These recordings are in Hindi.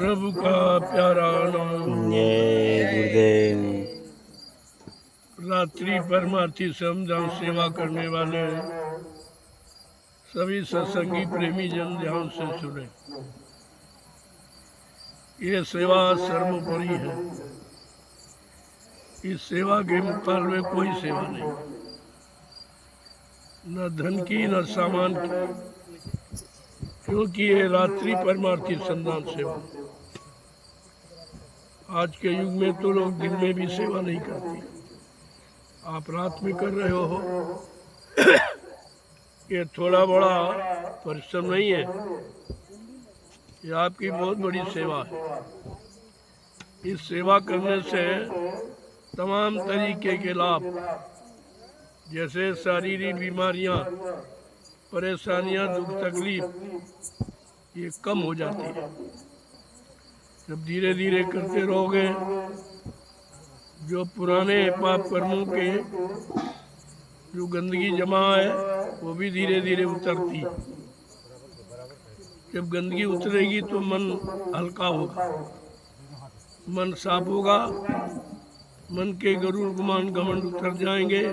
प्रभु का प्यारा नाम। जय गुरुदेव। रात्रि परमार्थी समझान सेवा करने वाले सभी सत्संगी प्रेमी जन ध्यान से सुने। ये सेवा सर्वोपरि है। इस सेवा के मुकाबले कोई सेवा नहीं, न धन की न सामान की, क्योंकि ये रात्रि परमार्थी संदान सेवा। आज के युग में तो लोग दिन में भी सेवा नहीं करते, आप रात में कर रहे हो। ये थोड़ा बड़ा परिश्रम नहीं है, ये आपकी बहुत बड़ी सेवा है। इस सेवा करने से तमाम तरीके के लाभ, जैसे शारीरिक बीमारियां, परेशानियां, दुख तकलीफ, ये कम हो जाती है। जब धीरे धीरे करते रहोगे, जो पुराने पाप कर्मों के जो गंदगी जमा है वो भी धीरे धीरे उतरती है। जब गंदगी उतरेगी तो मन हल्का होगा, मन साफ होगा, मन के गरुड़ गुमान घमंड उतर जाएंगे,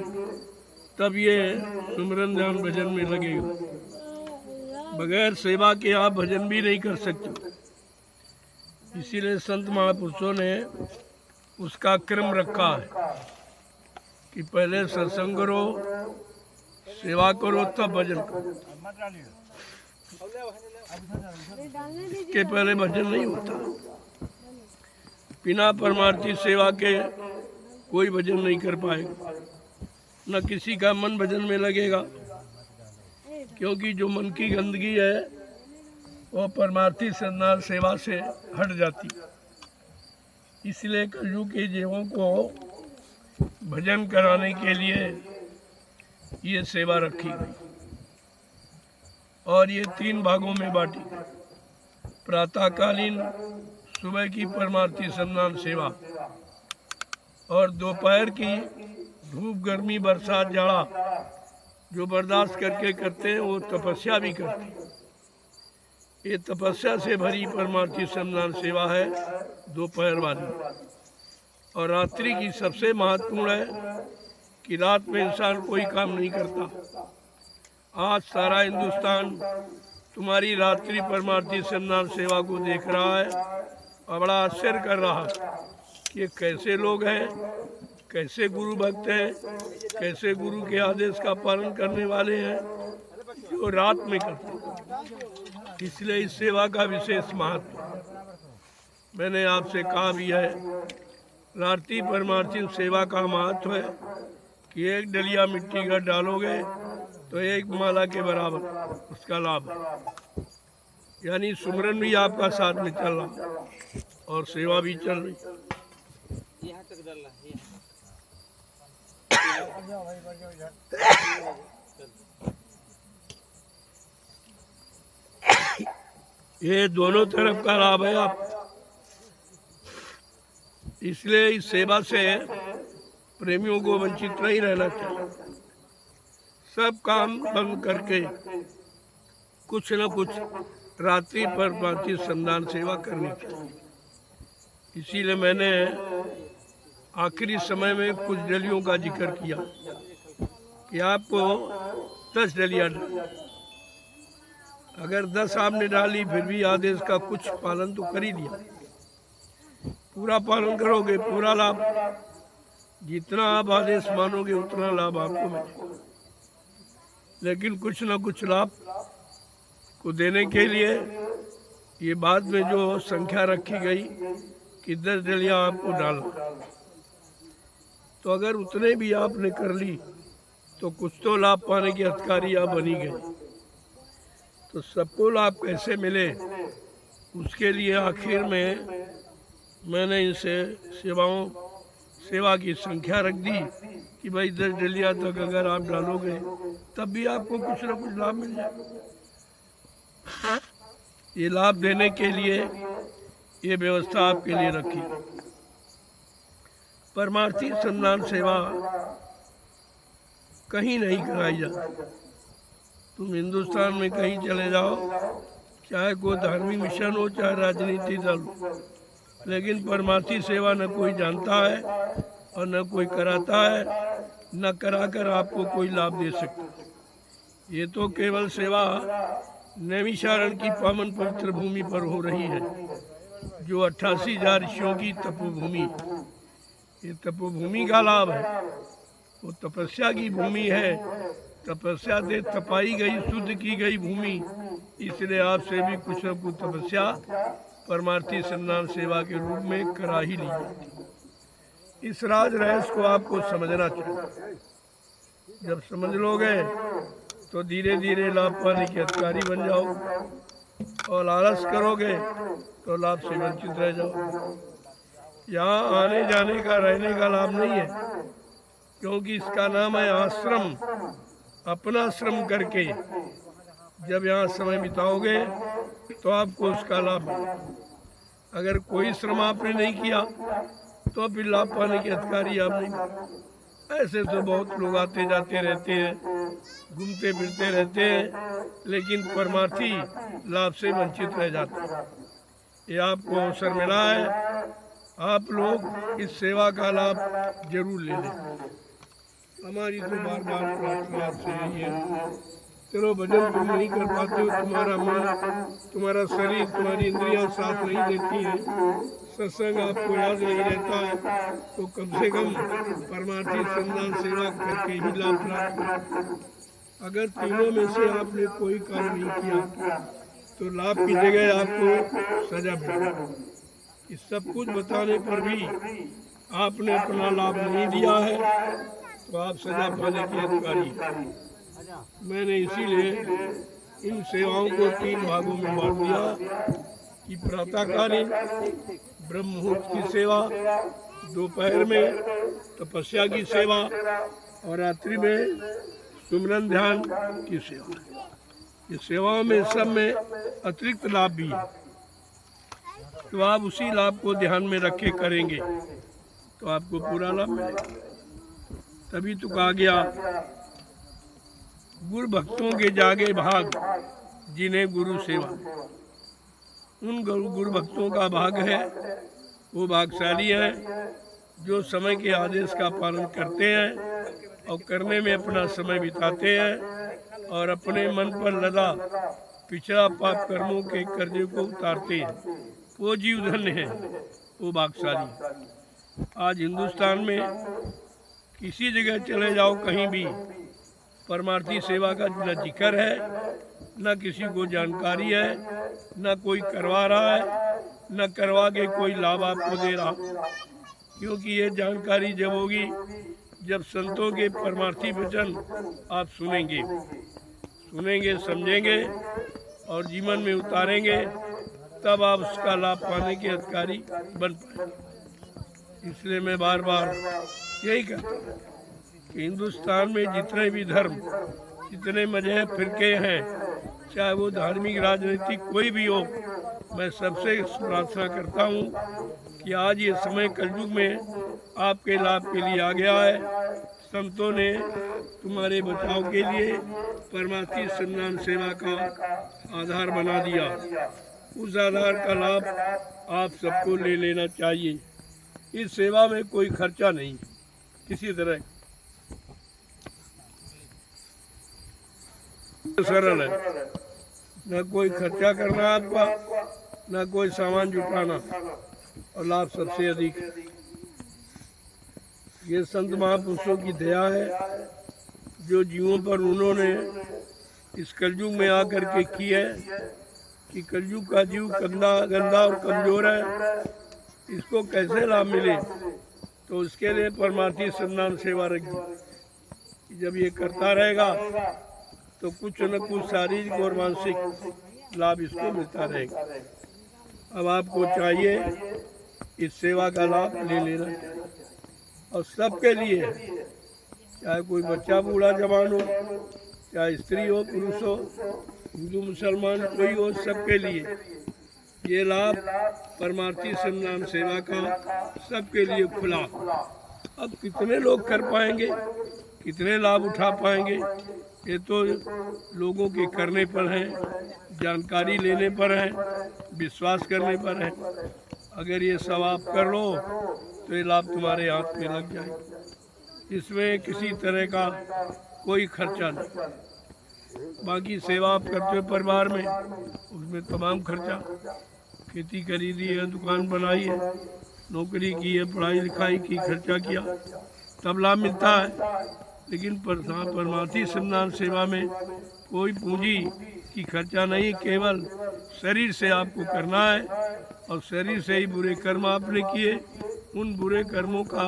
तब ये सुमिरन ध्यान भजन में लगेगा। बगैर सेवा के आप भजन भी नहीं कर सकते। इसीलिए संत महापुरुषों ने उसका क्रम रखा है कि पहले सत्संग करो, सेवा करो, तब भजन करो। इसके पहले भजन नहीं होता। बिना परमार्थी सेवा के कोई भजन नहीं कर पाएगा, न किसी का मन भजन में लगेगा, क्योंकि जो मन की गंदगी है वो परमार्थी संदान सेवा से हट जाती। इसलिए कलयुग के जीवों को भजन कराने के लिए ये सेवा रखी गई और ये 3 भागों में बांटी गई। प्रातःकालीन सुबह की परमार्थी संदान सेवा, और दोपहर की धूप, गर्मी, बरसात, जाड़ा जो बर्दाश्त करके करते हैं वो तपस्या भी करते हैं। ये तपस्या से भरी परमार्थी संदान सेवा है दोपहर वाली। और रात्रि की सबसे महत्वपूर्ण है कि रात में इंसान कोई काम नहीं करता। आज सारा हिंदुस्तान तुम्हारी रात्रि परमार्थी संदान सेवा को देख रहा है और बड़ा आश्चर्य कर रहा है कि कैसे लोग हैं, कैसे गुरु भक्त हैं, कैसे गुरु के आदेश का पालन करने वाले हैं, जो रात में करते हैं। इसलिए इस सेवा का विशेष महत्व मैंने आपसे कहा भी है। रात्रि परमार्थी सेवा का महत्व है कि 1 डलिया मिट्टी का डालोगे तो 1 माला के बराबर उसका लाभ है। यानी सुमरन भी आपका साथ में चल रहा और सेवा भी चल रही। ये दोनों तरफ का लाभ है आप। इसलिए इस सेवा से प्रेमियों को वंचित नहीं रहना चाहिए। सब काम बंद करके कुछ न कुछ रात्रि परमार्थी संदान सेवा करनी चाहिए। इसीलिए मैंने आखिरी समय में कुछ डलियों का जिक्र किया कि आपको 10 डलिया डालनी। अगर 10 आपने डाली फिर भी आदेश का कुछ पालन तो कर ही लिया। पूरा पालन करोगे, पूरा लाभ, जितना आप आदेश मानोगे उतना लाभ आपको मिलेगा। लेकिन कुछ न कुछ लाभ को देने के लिए ये बाद में जो संख्या रखी गई कि 10 डलिया आपको डालना, तो अगर उतने भी आपने कर ली तो कुछ तो लाभ पाने की अधिकारी आप बनी गए। तो सबको लाभ कैसे मिले, उसके लिए आखिर में मैंने इनसे सेवा की संख्या रख दी कि भाई 10 डलिया तक अगर आप डालोगे तब भी आपको कुछ न कुछ लाभ मिल जाए। ये लाभ देने के लिए ये व्यवस्था आपके लिए रखी। परमार्थी संदान सेवा कहीं नहीं कराई जाती। तुम हिंदुस्तान में कहीं चले जाओ, चाहे कोई धार्मिक मिशन हो चाहे राजनीतिक दल हो, लेकिन परमार्थी सेवा न कोई जानता है और न कोई कराता है, न कराकर आपको कोई लाभ दे सकता। ये तो केवल सेवा नैमिषारण्य की पावन पवित्र भूमि पर हो रही है, जो 88,000 ऋषियों की तपोभूमि। ये तपोभूमि का लाभ है, वो तपस्या की भूमि है, तपस्या से तपाई गई शुद्ध की गई भूमि। इसलिए आपसे भी कुछ न कुछ तपस्या परमार्थी संन्यास सेवा के रूप में करा ही ली जाती। इस राज रहस्य को आपको समझना चाहिए। जब समझ लोगे तो धीरे धीरे लाभ पाने के अधिकारी बन जाओ, और आलस करोगे तो लाभ से वंचित रह जाओ। यहाँ आने जाने का रहने का लाभ नहीं है, क्योंकि इसका नाम है आश्रम। अपना श्रम करके जब यहाँ समय बिताओगे तो आपको उसका लाभ मिलेगा। अगर कोई श्रम आपने नहीं किया तो फिर लाभ पाने के अधिकारी आप नहीं। ऐसे तो बहुत लोग आते जाते रहते हैं, घूमते फिरते रहते हैं, लेकिन परमार्थी लाभ से वंचित रह जाते हैं। ये आपको अवसर मिला है, आप लोग इस सेवा का लाभ जरूर ले लें। हमारी तो बार बार प्रार्थना आपसे यही है। चलो भजन तुम नहीं कर पाते हो, तुम्हारा मन, तुम्हारा शरीर, तुम्हारी इंद्रियां साथ नहीं देती है, सत्संग आपको याद नहीं रहता है, तो कम से कम परमार्थी संन्यास सेवा करके ही लाभ प्राप्त करो। अगर तीनों में से आपने कोई काम नहीं किया तो लाभ की जगह आपको सजा मिलेगी। इस सब कुछ बताने पर भी आपने अपना लाभ नहीं दिया है तो आप सजा पाने के अधिकारी। मैंने इसीलिए इन सेवाओं को 3 भागों में बांट दिया कि प्रातःकालीन ब्रह्म मुहूर्त की सेवा, दोपहर में तपस्या की सेवा और रात्रि में सुमरन ध्यान की सेवा। ये सेवाओं में सब में अतिरिक्त लाभ भी है, तो आप उसी लाभ को ध्यान में रख के करेंगे तो आपको पूरा लाभ मिलेगा। तभी तो कहा गया, गुरु भक्तों के जागे भाग जिन्हें गुरु सेवा। उन गुरु भक्तों का भाग है, वो भागशाली है जो समय के आदेश का पालन करते हैं और करने में अपना समय बिताते हैं और अपने मन पर लदा पिछड़ा पाप कर्मों के कर्जे को उतारते हैं। वो जीव धन्य है, वो भागशाली। आज हिंदुस्तान में किसी जगह चले जाओ, कहीं भी परमार्थी सेवा का न जिक्र है, न किसी को जानकारी है, न कोई करवा रहा है, न करवा के कोई लाभ आपको दे रहा। क्योंकि ये जानकारी जब होगी जब संतों के परमार्थी वचन आप सुनेंगे, समझेंगे और जीवन में उतारेंगे, तब आप उसका लाभ पाने के अधिकारी बन पाएंगे। इसलिए मैं बार बार यही कहता हूँ कि हिंदुस्तान में जितने भी धर्म, जितने मजहब फिरके हैं, चाहे वो धार्मिक राजनीतिक कोई भी हो, मैं सबसे प्रार्थना करता हूँ कि आज ये समय कलयुग में आपके लाभ के लिए आ गया है। संतों ने तुम्हारे बचाव के लिए परमार्थी संन्यास सेवा का आधार बना दिया। उस आधार का लाभ आप सबको ले लेना चाहिए। इस सेवा में कोई खर्चा नहीं किसी तरह, सरल है, न कोई खर्चा करना आपका, न कोई सामान जुटाना, और लाभ सबसे अधिक है। ये संत महापुरुषों की दया है जो जीवों पर उन्होंने इस कलयुग में आकर के की है कि कलयुग का जीव गंदा और कमजोर है, इसको कैसे लाभ मिले, तो उसके लिए परमार्थी संन्यास सेवा रखी। जब ये करता रहेगा तो कुछ न कुछ शारीरिक और मानसिक लाभ इसको मिलता रहेगा। अब आपको चाहिए इस सेवा का लाभ ले लेना, और सबके लिए, चाहे कोई बच्चा बूढ़ा जवान हो, चाहे स्त्री हो पुरुष हो, हिंदू मुसलमान कोई हो, सबके लिए ये लाभ परमार्थी संन्यास सेवा का सबके लिए खुला। अब कितने लोग कर पाएंगे, कितने लाभ उठा पाएंगे ये तो लोगों के करने पर है, जानकारी लेने पर है, विश्वास करने पर है। अगर ये सब आप कर लो तो ये लाभ तुम्हारे हाथ में लग जाएगा। इसमें किसी तरह का कोई खर्चा नहीं। बाकी सेवा आप करते हो परिवार में, उसमें तमाम खर्चा, खेती खरीदी है, दुकान बनाई है, नौकरी की है, पढ़ाई लिखाई की, खर्चा किया, तब लाभ मिलता है। लेकिन परमार्थी श्रमदान सेवा में कोई पूंजी की खर्चा नहीं, केवल शरीर से आपको करना है और शरीर से ही बुरे कर्म आपने किए, उन बुरे कर्मों का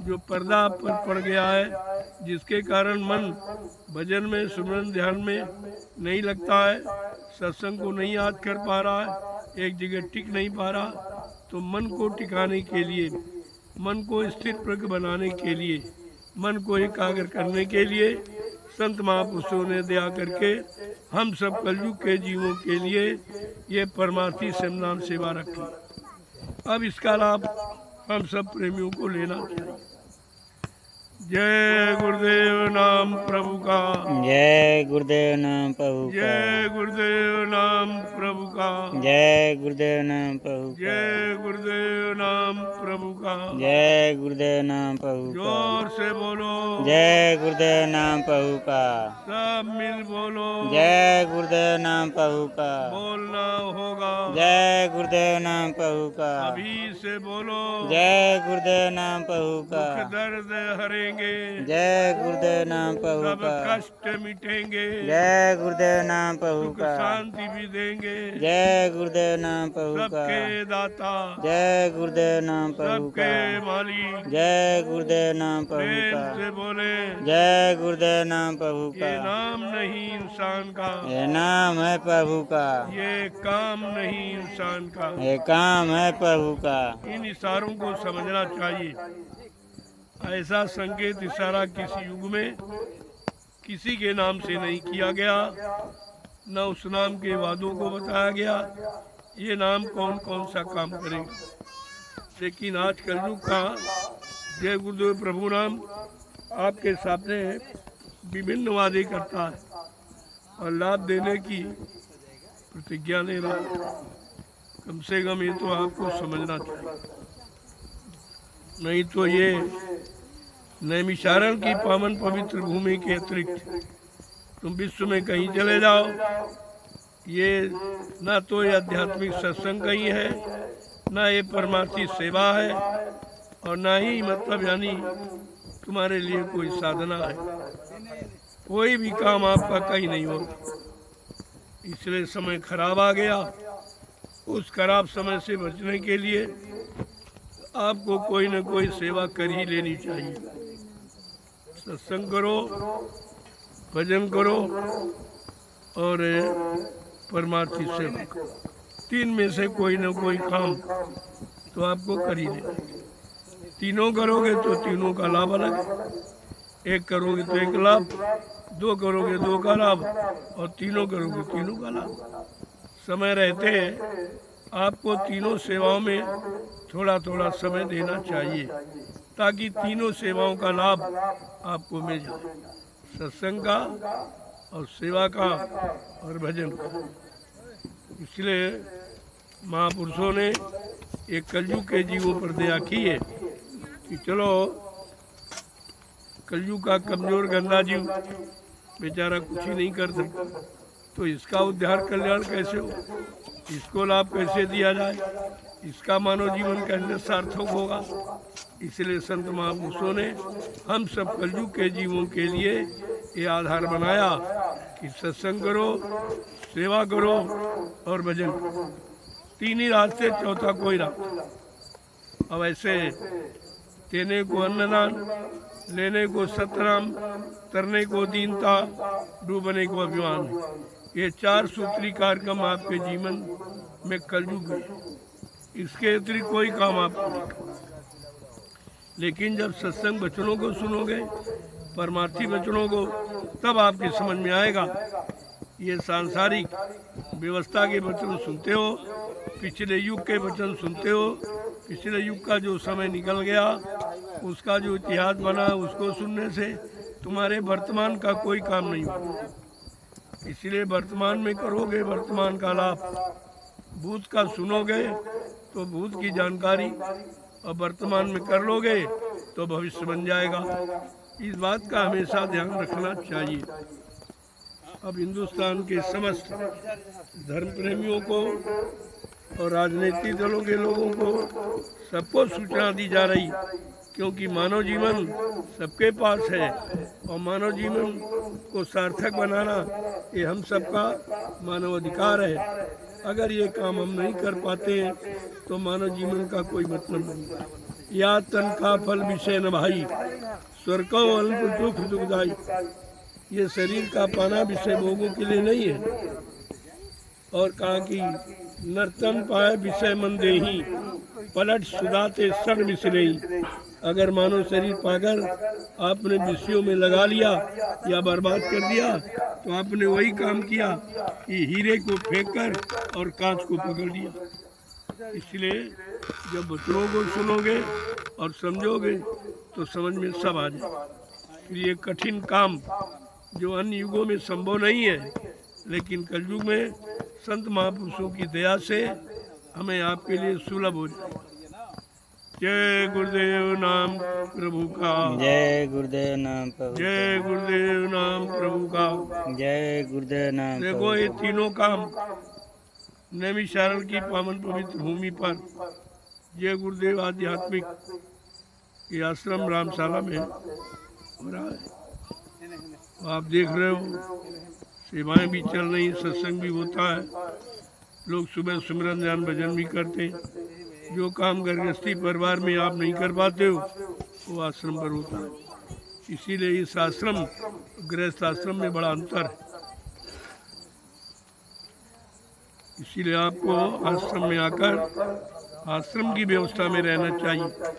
जो पर्दा आप पर पड़ गया है, जिसके कारण मन भजन में, सुमरन ध्यान में नहीं लगता है, सत्संग को नहीं याद कर पा रहा है, एक जगह टिक नहीं पा रहा, तो मन को टिकाने के लिए, मन को स्थिर प्रज्ञ बनाने के लिए, मन को एकाग्र करने के लिए संत महापुरुषों ने दया करके हम सब कलयुग के जीवों के लिए ये परमार्थी श्रमदान सेवा रखी। अब इसका लाभ हम सब प्रेमियों को लेना चाहिए। जय गुरुदेव नाम प्रभु का, जय गुरुदेव नाम प्रभु का, जय गुरुदेव नाम प्रभु का, जय गुरुदेव नाम प्रभु का, जय गुरुदेव नाम प्रभु का। जय गुरुदेव नाम प्रभु का, जोर से बोलो, जय गुरुदेव नाम प्रभु का, सब मिल बोलो, जय गुरुदेव नाम प्रभु का, बोलना होगा, जय गुरुदेव नाम प्रभु का, अभी से बोलो, जय गुरुदेव नाम प्रभु का, दुख दर्द हरेंगे, जय गुरुदेव नाम प्रभु सब का, कष्ट मिटेंगे, जय गुरुदेव नाम प्रभु सुख का, शांति भी देंगे, जय गुरुदेव नाम प्रभु का, सबके दाता, जय गुरुदेव नाम प्रभु का, सबके मालिक, जय गुरुदेव नाम प्रभु प्रेम का, से बोले, जय गुरुदेव नाम प्रभु ये का, नाम नहीं इंसान का, ये नाम है प्रभु का, ये काम नहीं इंसान का। ये काम है प्रभु का। इन इशारों को समझना चाहिए। ऐसा संकेत इशारा किसी युग में किसी के नाम से नहीं किया गया, न उस नाम के वादों को बताया गया ये नाम कौन कौन सा काम करेगा। लेकिन आज कलयुग का जय गुरुदेव प्रभु नाम आपके सामने विभिन्न वादे करता है और लाभ देने की प्रतिज्ञा ले रहा है। कम से कम ये तो आपको समझना चाहिए, नहीं तो ये नैमिषारण की पावन पवित्र भूमि के अतिरिक्त तुम विश्व में कहीं चले जाओ, ये ना तो ये आध्यात्मिक सत्संग कहीं है, ना ये परमार्थी सेवा है, और ना ही मतलब यानी तुम्हारे लिए कोई साधना है। कोई भी काम आपका कहीं नहीं होता। इसलिए समय खराब आ गया, उस खराब समय से बचने के लिए आपको कोई न कोई सेवा कर ही लेनी चाहिए। सत्संग करो, भजन करो और परमार्थी सेवा करो। तीन में से कोई न कोई काम तो आपको कर ही लेना। तीनों करोगे तो तीनों का लाभ अलग है। एक करोगे तो एक लाभ, दो करोगे दो का लाभ, और तीनों करोगे तीनों का लाभ। समय रहते आपको तीनों सेवाओं में थोड़ा थोड़ा समय देना चाहिए ताकि तीनों सेवाओं का लाभ आपको मिल जाए, सत्संग का और सेवा का और भजन का। इसलिए महापुरुषों ने एक कलयुग के जीवों पर दया की है कि चलो कलयुग का कमजोर गंदा जीव बेचारा कुछ ही नहीं कर सकता, तो इसका उद्धार कल्याण कैसे हो, इसको लाभ कैसे दिया जाए, इसका मानव जीवन कैसे सार्थक होगा। इसलिए संत महापुरुषों ने हम सब कलयुग के जीवों के लिए ये आधार बनाया कि सत्संग करो, सेवा करो और भजन करो। तीन ही रास्ते, चौथा कोई रास्ता। अब ऐसे देने को अन्नदान, लेने को सतराम, तरने को दीनता, डूबने को अभिमान। ये चार सूत्री कार्यक्रम आपके जीवन में कलयुग है। इसके अतिरिक्त कोई काम आपको नहीं करना। लेकिन जब सत्संग वचनों को सुनोगे, परमार्थी वचनों को, तब आपकी समझ में आएगा। ये सांसारिक व्यवस्था के वचन सुनते हो, पिछले युग के वचन सुनते हो, पिछले युग का जो समय निकल गया उसका जो इतिहास बना उसको सुनने से तुम्हारे वर्तमान का कोई काम नहीं होगा। इसलिए वर्तमान में करोगे वर्तमान का लाभ, भूत का सुनोगे तो भूत की जानकारी, और वर्तमान में कर लोगे तो भविष्य बन जाएगा। इस बात का हमेशा ध्यान रखना चाहिए। अब हिंदुस्तान के समस्त धर्म प्रेमियों को और राजनीतिक दलों के लोगों को सबको सूचना दी जा रही, क्योंकि मानव जीवन सबके पास है और मानव जीवन को सार्थक बनाना ये हम सबका मानव अधिकार है। अगर ये काम हम नहीं कर पाते हैं तो मानव जीवन का कोई मतलब नहीं। या तन का फल विषय न भाई, स्वर्ग को अल्प दुख दुखदाई। ये शरीर का पाना विषय भोगों के लिए नहीं है। और कहा कि नर्तन पाए विषय मन देही, पलट सुदाते सड़ मिसरे। अगर मानव शरीर पाकर आपने विषयों में लगा लिया या बर्बाद कर दिया तो आपने वही काम किया कि हीरे को फेंककर और कांच को पकड़ लिया। इसलिए जब वचनों को सुनोगे और समझोगे तो समझ में सब आ जाए। फिर ये कठिन काम जो अन्य युगों में संभव नहीं है, लेकिन कलयुग में संत महापुरुषों की दया से हमें आपके लिए सुलभ हो जाए। जय गुरुदेव नाम प्रभु का, जय गुरुदेव नाम प्रभु, जय गुरुदेव नाम प्रभु का, जय गुरुदेव नाम प्रभु। देखो ये तीनों काम नैमिषारण्य की पावन पवित्र भूमि पर जय गुरुदेव आध्यात्मिक ये आश्रम रामशाला में हो रहा है। आप देख रहे हो सेवाएं भी चल रही, सत्संग भी होता है, लोग सुबह सुमिरन ध्यान भजन भी करते हैं। जो काम गृहस्थी परिवार में आप नहीं कर पाते हो वो आश्रम पर होता है। इसीलिए इस आश्रम गृहस्थ आश्रम में बड़ा अंतर है। इसीलिए आपको आश्रम में आकर आश्रम की व्यवस्था में रहना चाहिए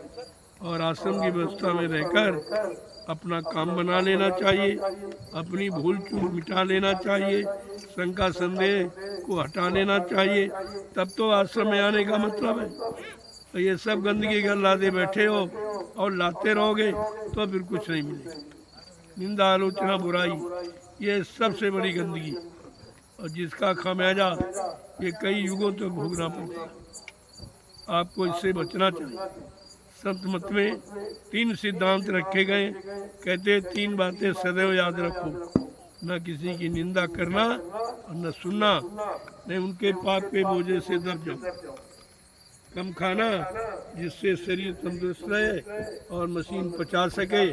और आश्रम की व्यवस्था में रहकर अपना काम बना लेना चाहिए, अपनी भूल चूक मिटा लेना चाहिए, शंका संदेह को हटा लेना चाहिए। तब तो आश्रम में आने का मतलब है। तो ये सब गंदगी घर लादे बैठे हो और लाते रहोगे तो फिर कुछ नहीं मिलेगा। निंदा आलोचना बुराई ये सबसे बड़ी गंदगी, और जिसका खामियाजा ये कई युगों तक भोगना पड़ता है। आपको इससे बचना चाहिए। संत मत में 3 सिद्धांत रखे गए, कहते 3 बातें सदैव याद रखो, न किसी की निंदा करना और न सुनना, न उनके पाप के बोझे से दब जाओ। कम खाना जिससे शरीर तंदुरुस्त रहे और मशीन पचा सके,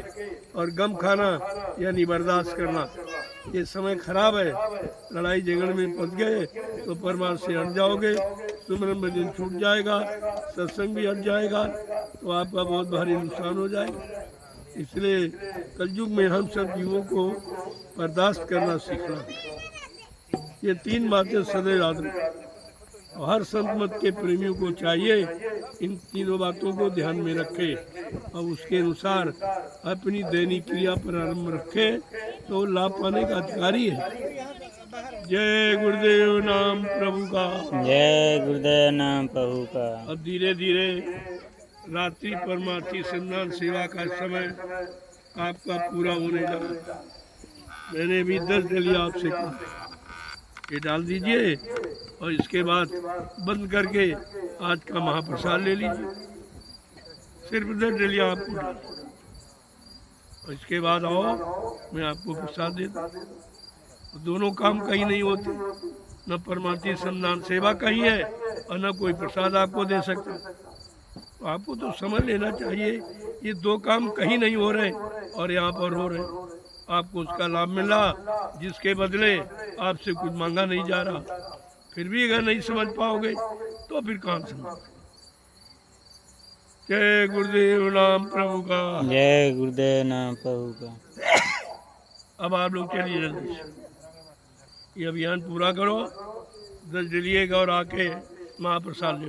और गम खाना यानी बर्दाश्त करना। ये समय खराब है, लड़ाई झगड़ में फंस गए तो परमार्थ से हट जाओगे, सुमरन भजन छूट जाएगा, सत्संग भी हट जाएगा, तो आपका बहुत भारी नुकसान हो जाएगा। इसलिए कलयुग में हम सब जीवों को बर्दाश्त करना सीखना। ये 3 बातें सदैव याद रखें और हर संत मत के प्रेमियों को चाहिए इन तीनों बातों को ध्यान में रखे और उसके अनुसार अपनी दैनिक क्रिया प्रारंभ रखे तो लाभ पाने का अधिकारी है। जय गुरुदेव नाम प्रभु का, जय गुरुदेव नाम प्रभु का। अब धीरे धीरे रात्रि परमार्थी संधान सेवा का समय आपका पूरा होने लगा। मैंने भी 10 डलिया आपसे कहा, ये डाल दीजिए और इसके बाद बंद करके आज का महाप्रसाद ले लीजिए। सिर्फ 10 डलिया आपको डाल, और इसके बाद आओ मैं आपको प्रसाद देता। दोनों काम कहीं नहीं होते, न परमार्थी संधान सेवा कहीं है और न कोई प्रसाद आपको दे सकता। तो आपको तो समझ लेना चाहिए ये 2 काम कहीं नहीं हो रहे और यहाँ पर हो रहे। आपको उसका लाभ मिला जिसके बदले आपसे कुछ मांगा नहीं जा रहा। फिर भी अगर नहीं समझ पाओगे तो फिर कहाँ समझ। जय गुरुदेव नाम प्रभु का, जय गुरुदेव नाम प्रभु का। अब आप लोग चलिए जल्दी से, ये अभियान पूरा करो, 10 डलिएगा और आके महाप्रसाद ले।